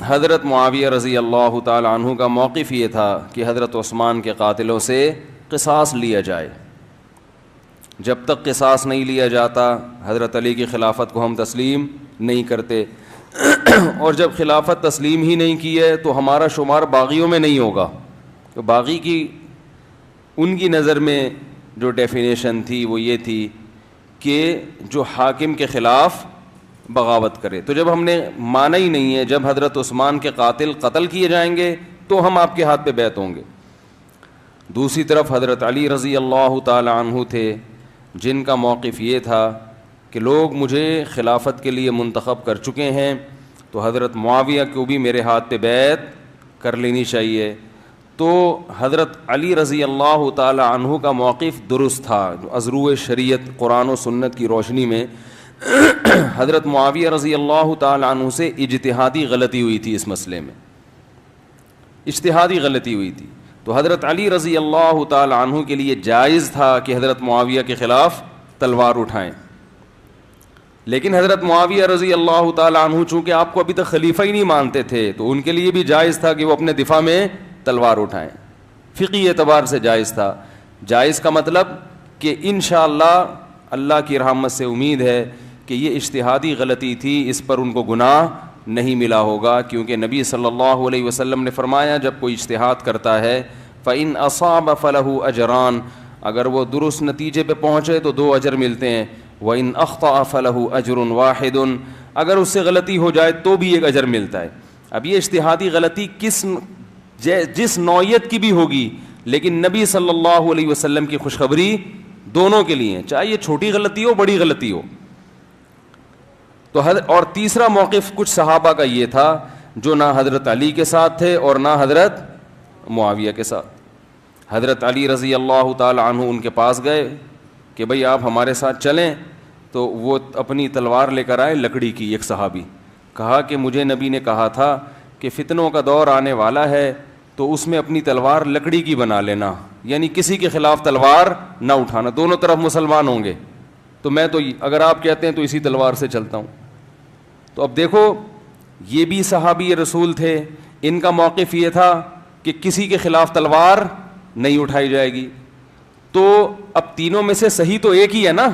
حضرت معاویہ رضی اللہ تعالی عنہ کا موقف یہ تھا کہ حضرت عثمان کے قاتلوں سے قصاص لیا جائے. جب تک قصاص نہیں لیا جاتا حضرت علی کی خلافت کو ہم تسلیم نہیں کرتے، اور جب خلافت تسلیم ہی نہیں کی ہے تو ہمارا شمار باغیوں میں نہیں ہوگا. تو باغی کی ان کی نظر میں جو ڈیفینیشن تھی وہ یہ تھی کہ جو حاکم کے خلاف بغاوت کرے. تو جب ہم نے مانا ہی نہیں ہے، جب حضرت عثمان کے قاتل قتل کیے جائیں گے تو ہم آپ کے ہاتھ پہ بیعت ہوں گے. دوسری طرف حضرت علی رضی اللہ تعالی عنہ تھے جن کا موقف یہ تھا کہ لوگ مجھے خلافت کے لیے منتخب کر چکے ہیں تو حضرت معاویہ کو بھی میرے ہاتھ پہ بیعت کر لینی چاہیے. تو حضرت علی رضی اللہ تعالی عنہ کا موقف درست تھا. از روئے شریعت قرآن و سنت کی روشنی میں حضرت معاویہ رضی اللہ تعالی عنہ سے اجتہادی غلطی ہوئی تھی، اس مسئلے میں اجتہادی غلطی ہوئی تھی. تو حضرت علی رضی اللہ تعالی عنہ کے لیے جائز تھا کہ حضرت معاویہ کے خلاف تلوار اٹھائیں، لیکن حضرت معاویہ رضی اللہ تعالی عنہ چونکہ آپ کو ابھی تک خلیفہ ہی نہیں مانتے تھے تو ان کے لیے بھی جائز تھا کہ وہ اپنے دفاع میں تلوار اٹھائیں. فقہی اعتبار سے جائز تھا. جائز کا مطلب کہ انشاءاللہ اللہ کی رحمت سے امید ہے کہ یہ اجتہادی غلطی تھی، اس پر ان کو گناہ نہیں ملا ہوگا، کیونکہ نبی صلی اللہ علیہ وسلم نے فرمایا جب کوئی اجتہاد کرتا ہے فَإِنْ أَصَابَ فَلَهُ أَجْرَانِ، اگر وہ درست نتیجے پہ پہنچے تو 2 اجر ملتے ہیں. وَإِنْ أَخْطَأَ فَلَهُ أَجْرٌ وَاحِدٌ، اگر اس سے غلطی ہو جائے تو بھی 1 اجر ملتا ہے. اب یہ اجتہادی غلطی جس نوعیت کی بھی ہوگی، لیکن نبی صلی اللہ علیہ وسلم کی خوشخبری دونوں کے لیے، چاہے یہ چھوٹی غلطی ہو بڑی غلطی ہو. تو اور تیسرا موقف کچھ صحابہ کا یہ تھا جو نہ حضرت علی کے ساتھ تھے اور نہ حضرت معاویہ کے ساتھ. حضرت علی رضی اللہ تعالی عنہ ان کے پاس گئے کہ بھئی آپ ہمارے ساتھ چلیں، تو وہ اپنی تلوار لے کر آئے لکڑی کی. ایک صحابی کہا کہ مجھے نبی نے کہا تھا کہ فتنوں کا دور آنے والا ہے تو اس میں اپنی تلوار لکڑی کی بنا لینا، یعنی کسی کے خلاف تلوار نہ اٹھانا، دونوں طرف مسلمان ہوں گے. تو میں تو اگر آپ کہتے ہیں تو اسی تلوار سے چلتا ہوں. تو اب دیکھو یہ بھی صحابی رسول تھے، ان کا موقف یہ تھا کہ کسی کے خلاف تلوار نہیں اٹھائی جائے گی. تو اب تینوں میں سے صحیح تو ایک ہی ہے نا.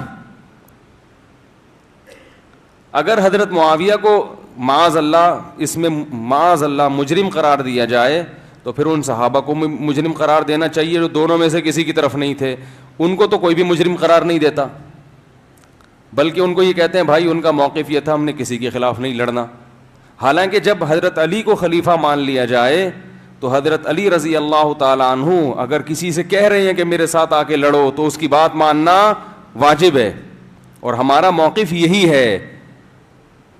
اگر حضرت معاویہ کو معاذ اللہ اس میں معاذ اللہ مجرم قرار دیا جائے تو پھر ان صحابہ کو مجرم قرار دینا چاہیے جو دونوں میں سے کسی کی طرف نہیں تھے. ان کو تو کوئی بھی مجرم قرار نہیں دیتا، بلکہ ان کو یہ کہتے ہیں بھائی ان کا موقف یہ تھا ہم نے کسی کے خلاف نہیں لڑنا. حالانکہ جب حضرت علی کو خلیفہ مان لیا جائے تو حضرت علی رضی اللہ تعالی عنہ اگر کسی سے کہہ رہے ہیں کہ میرے ساتھ آ کے لڑو تو اس کی بات ماننا واجب ہے. اور ہمارا موقف یہی ہے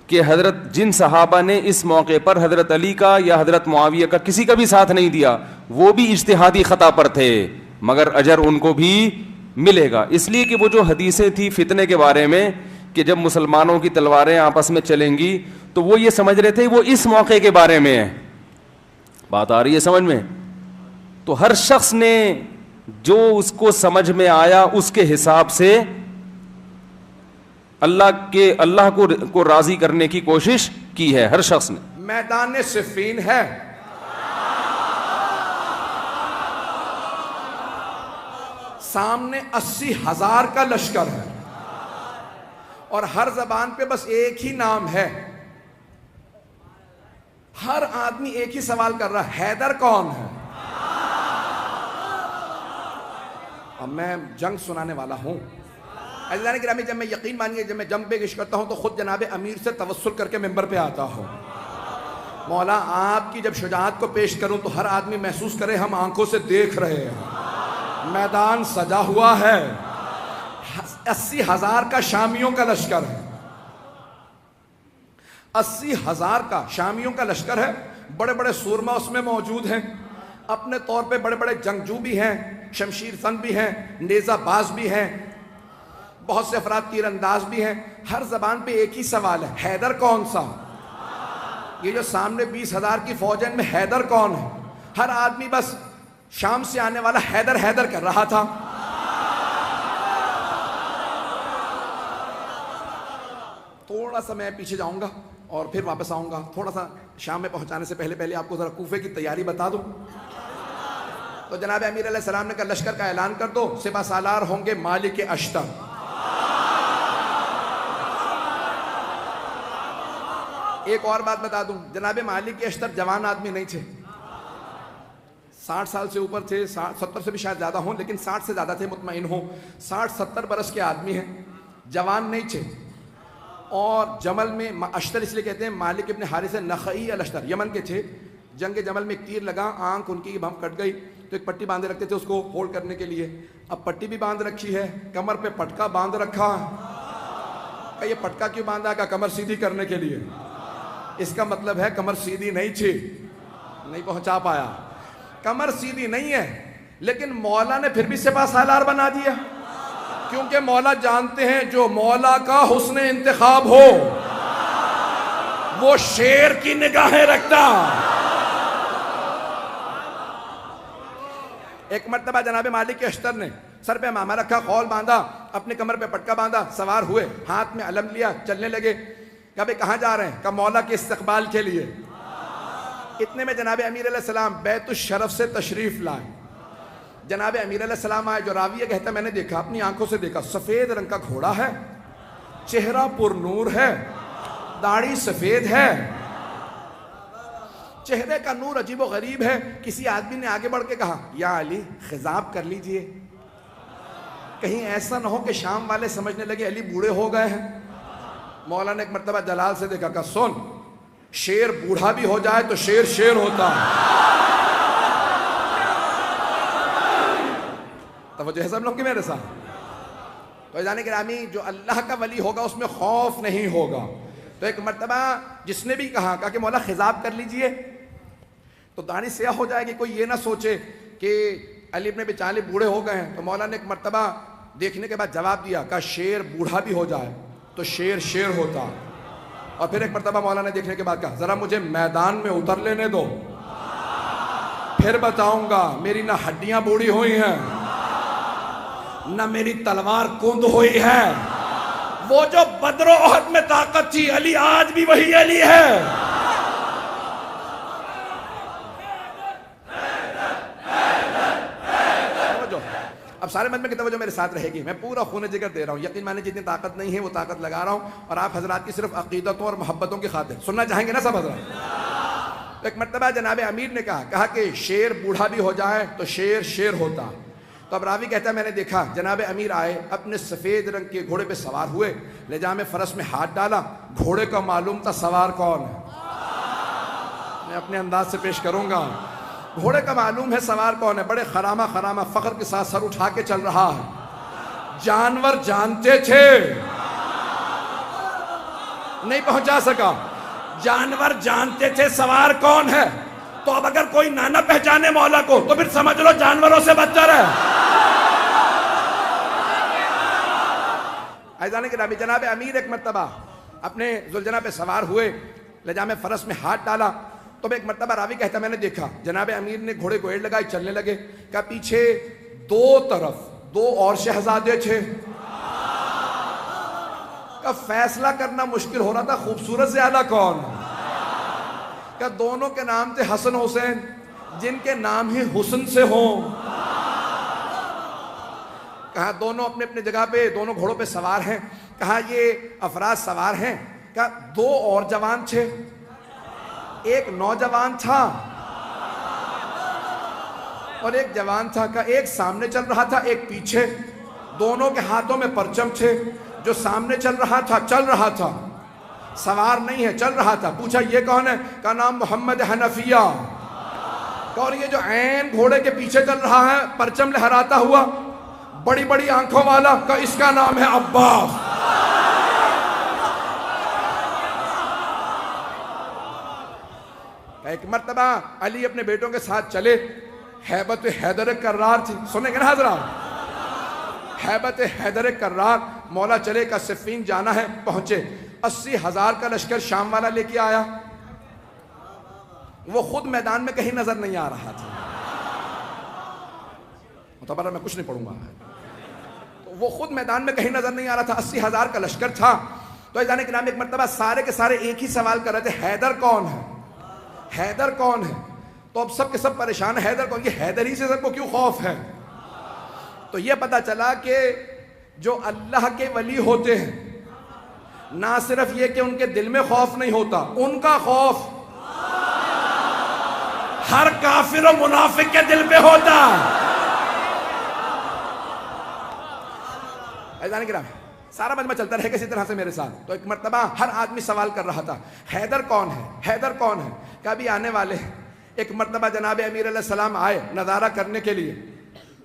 کہ حضرت جن صحابہ نے اس موقع پر حضرت علی کا یا حضرت معاویہ کا کسی کا بھی ساتھ نہیں دیا وہ بھی اجتہادی خطا پر تھے، مگر اجر ان کو بھی ملے گا. اس لیے کہ وہ جو حدیثیں تھی فتنے کے بارے میں کہ جب مسلمانوں کی تلواریں آپس میں چلیں گی تو وہ یہ سمجھ رہے تھے وہ اس موقع کے بارے میں ہے. بات آ رہی ہے سمجھ میں؟ تو ہر شخص نے جو اس کو سمجھ میں آیا اس کے حساب سے اللہ کو راضی کرنے کی کوشش کی ہے ہر شخص نے. میدان صفین ہے، سامنے 80,000 کا لشکر ہے اور ہر زبان پہ بس ایک ہی نام ہے. ہر آدمی ایک ہی سوال کر رہا ہے، حیدر کون ہے؟ اب میں جنگ سنانے والا ہوں. اللہ نے گرامی جب میں یقین مانیے جب میں جنگ پہ گشت کرتا ہوں تو خود جناب امیر سے توسل کر کے ممبر پہ آتا ہوں. مولا آپ کی جب شجاعت کو پیش کروں تو ہر آدمی محسوس کرے ہم آنکھوں سے دیکھ رہے ہیں. میدان سجا ہوا ہے، 80,000 کا شامیوں کا لشکر ہے، 80,000 کا شامیوں کا لشکر ہے. بڑے بڑے سورما اس میں موجود ہیں، اپنے طور پہ بڑے بڑے جنگجو بھی ہیں، شمشیر زن بھی ہیں، نیزہ باز بھی ہیں، بہت سے افراد تیر انداز بھی ہیں. ہر زبان پہ ایک ہی سوال ہے، حیدر کون سا؟ یہ جو سامنے 20,000 کی فوج ہے ان میں حیدر کون ہے؟ ہر آدمی بس شام سے آنے والا حیدر حیدر کر رہا تھا. تھوڑا سا میں پیچھے جاؤں گا اور پھر واپس آؤں گا. تھوڑا سا شام میں پہنچانے سے پہلے آپ کو ذرا کوفے کی تیاری بتا دوں. تو جناب امیر علیہ السلام نے کہا لشکر کا اعلان کر دو, سپہ سالار ہوں گے مالک اشتر. ایک اور بات بتا دوں, جناب مالک اشتر جوان آدمی نہیں تھے, 60 سال سے اوپر تھے, 70 سے بھی شاید زیادہ ہوں, لیکن 60 سے زیادہ تھے مطمئن ہوں. 60-70 برس کے آدمی ہیں, جوان نہیں تھے. اور جمل میں اشتر اس لیے کہتے ہیں, مالک ابن حارث نخعی الاشتر یمن کے تھے. جنگ جمل میں ایک تیر لگا, آنکھ ان کی بھم کٹ گئی, تو ایک پٹی باندھے رکھتے تھے اس کو ہولڈ کرنے کے لیے. اب پٹی بھی باندھ رکھی ہے, کمر پہ پٹکا باندھ رکھا. کہ یہ پٹکا کیوں باندھا؟ کہ کمر سیدھی کرنے کے لیے. اس کا مطلب ہے کمر سیدھی نہیں تھی. نہیں پہنچا پایا. کمر سیدھی نہیں ہے, لیکن مولا نے پھر بھی سپہ سالار بنا دیا, کیونکہ مولا جانتے ہیں جو مولا کا حسن انتخاب ہو وہ شیر کی نگاہیں رکھتا. ایک مرتبہ جناب مالک اشتر نے سر پہ ماما رکھا, خول باندھا, اپنے کمر پہ پٹکا باندھا, سوار ہوئے, ہاتھ میں علم لیا, چلنے لگے. کہا بھئی کہاں جا رہے ہیں؟ کہا مولا کے استقبال کے لیے. اتنے میں جناب امیر علیہ السلام بیت الشرف سے تشریف لائے. جناب امیر علیہ السلام آئے, جو راویہ کہتا ہے میں نے دیکھا, اپنی آنکھوں سے دیکھا, سفید رنگ کا گھوڑا ہے, چہرہ پر نور ہے, داڑھی سفید ہے, چہرے کا نور عجیب و غریب ہے. کسی آدمی نے آگے بڑھ کے کہا یا علی خضاب کر لیجئے, کہیں ایسا نہ ہو کہ شام والے سمجھنے لگے علی بوڑھے ہو گئے ہیں. مولا نے ایک مرتبہ جلال سے دیکھا, کہا سن, شیر بوڑھا بھی ہو جائے تو شیر شیر ہوتا ہے. توجہ ہے سب لوگ کی میرے ساتھ؟ تو جانے گرامی, جو اللہ کا ولی ہوگا اس میں خوف نہیں ہوگا. تو ایک مرتبہ جس نے بھی کہا کہ مولا خضاب کر لیجئے, تو داڑھی سیاہ ہو جائے گی, کوئی یہ نہ سوچے کہ علی ابن ابی طالب بوڑھے ہو گئے ہیں. تو مولا نے ایک مرتبہ دیکھنے کے بعد جواب دیا, کہا شیر بوڑھا بھی ہو جائے تو شیر شیر ہوتا. اور پھر ایک مرتبہ مولا نے دیکھنے کے بعد کہا ذرا مجھے میدان میں اتر لینے دو, پھر بتاؤں گا. میری نہ ہڈیاں بوڑھی ہوئی ہیں, نہ میری تلوار کند ہوئی ہے. وہ جو بدر و احد میں طاقت تھی, علی آج بھی وہی علی ہے. اب سارے من میں کی توجہ میرے ساتھ رہے گی, میں پورا خون جگر دے رہا ہوں. یقین مانے جتنی طاقت نہیں ہے وہ طاقت لگا رہا ہوں, اور آپ حضرات کی صرف عقیدتوں اور محبتوں کی خاطر سننا چاہیں گے نا سب حضرات. ایک مرتبہ جناب امیر نے کہا کہ شیر بوڑھا بھی ہو جائے تو شیر شیر ہوتا. تو اب راوی کہتا ہے میں نے دیکھا جناب امیر آئے, اپنے سفید رنگ کے گھوڑے پہ سوار ہوئے, لجام فرس میں ہاتھ ڈالا. گھوڑے کا معلوم تھا سوار کون ہے, میں اپنے انداز سے پیش کروں گا. گھوڑے کا معلوم ہے سوار کون ہے, بڑے خرامہ فخر کے ساتھ سر اٹھا کے چل رہا ہے. جانور جانتے تھے, نہیں پہنچا سکا. جانور جانتے تھے سوار کون ہے. تو اب اگر کوئی نہ پہچانے مولا کو تو پھر سمجھ لو جانوروں سے بدتر ہے. عزیزان گرامی, جناب امیر ایک مرتبہ اپنے ذوالجناح پہ سوار ہوئے, لجام فرس میں ہاتھ ڈالا. تو ایک مرتبہ راوی کہتا میں نے دیکھا جناب امیر نے گھوڑے کو ایڑ لگائی, چلنے لگے. کہ پیچھے دو طرف دو اور شہزادے تھے. کہ فیصلہ کرنا مشکل ہو رہا تھا خوبصورت زیادہ کون. کہ دونوں کے نام تھے حسن حسین, جن کے نام ہی حسن سے ہوں. کہا دونوں اپنے اپنے جگہ پہ, دونوں گھوڑوں پہ سوار ہیں. کہا یہ افراد سوار ہیں. کہا دو اور جوان تھے, ایک نوجوان تھا اور ایک جوان تھا. کہ ایک سامنے چل رہا تھا ایک پیچھے, دونوں کے ہاتھوں میں پرچم تھے. جو سامنے چل رہا تھا سوار نہیں ہے, چل رہا تھا. پوچھا یہ کون ہے؟ کا نام محمد حنفیہ. اور یہ جو عین گھوڑے کے پیچھے چل رہا ہے پرچم لہراتا ہوا, بڑی بڑی آنکھوں والا, کا اس کا نام ہے عباس. ایک مرتبہ علی اپنے بیٹوں کے ساتھ چلے, ہیبت حیدر کرار تھی. سنیں گے نا حضرات, ہیبت حیدر کرار. مولا چلے کا صفین جانا ہے, پہنچے. 80,000 کا لشکر شام والا لے کے آیا. وہ خود میدان میں کہیں نظر نہیں آ رہا تھا. متبرہ میں کچھ نہیں پڑھوں گا. وہ خود میدان میں کہیں نظر نہیں آ رہا تھا. 80,000 کا لشکر تھا. تو عزیزان کرام ایک مرتبہ سارے کے سارے ایک ہی سوال کر رہے تھے، حیدر کون ہے، حیدر کون ہے؟ تو اب سب کے سب پریشان ہیں، حیدر کون؟ یہ حیدر ہی سے سب کو کیوں خوف ہے؟ تو یہ پتا چلا کہ جو اللہ کے ولی ہوتے ہیں، نہ صرف یہ کہ ان کے دل میں خوف نہیں ہوتا، ان کا خوف ہر کافر و منافق کے دل پہ ہوتا ہے۔ عزیزان کرام سارا مجمع چلتا رہے کسی طرح سے میرے ساتھ۔ تو ایک مرتبہ ہر آدمی سوال کر رہا تھا، حیدر کون ہے، حیدر کون ہے؟ کبھی آنے والے ایک مرتبہ جناب امیر علیہ السلام آئے نظارہ کرنے کے لیے،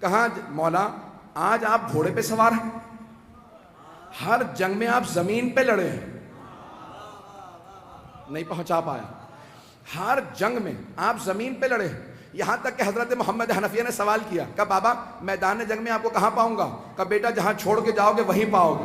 کہاں مولا آج آپ گھوڑے پہ سوار ہیں، ہر جنگ میں آپ زمین پہ لڑے ہیں، نہیں پہنچا پایا، ہر جنگ میں آپ زمین پہ لڑے ہیں، یہاں تک کہ حضرت محمد حنفیہ نے سوال کیا کہ بابا میدان جنگ میں آپ کو کہاں پاؤں گا؟ کہ بیٹا جہاں چھوڑ کے جاؤ گے وہیں پاؤ گے۔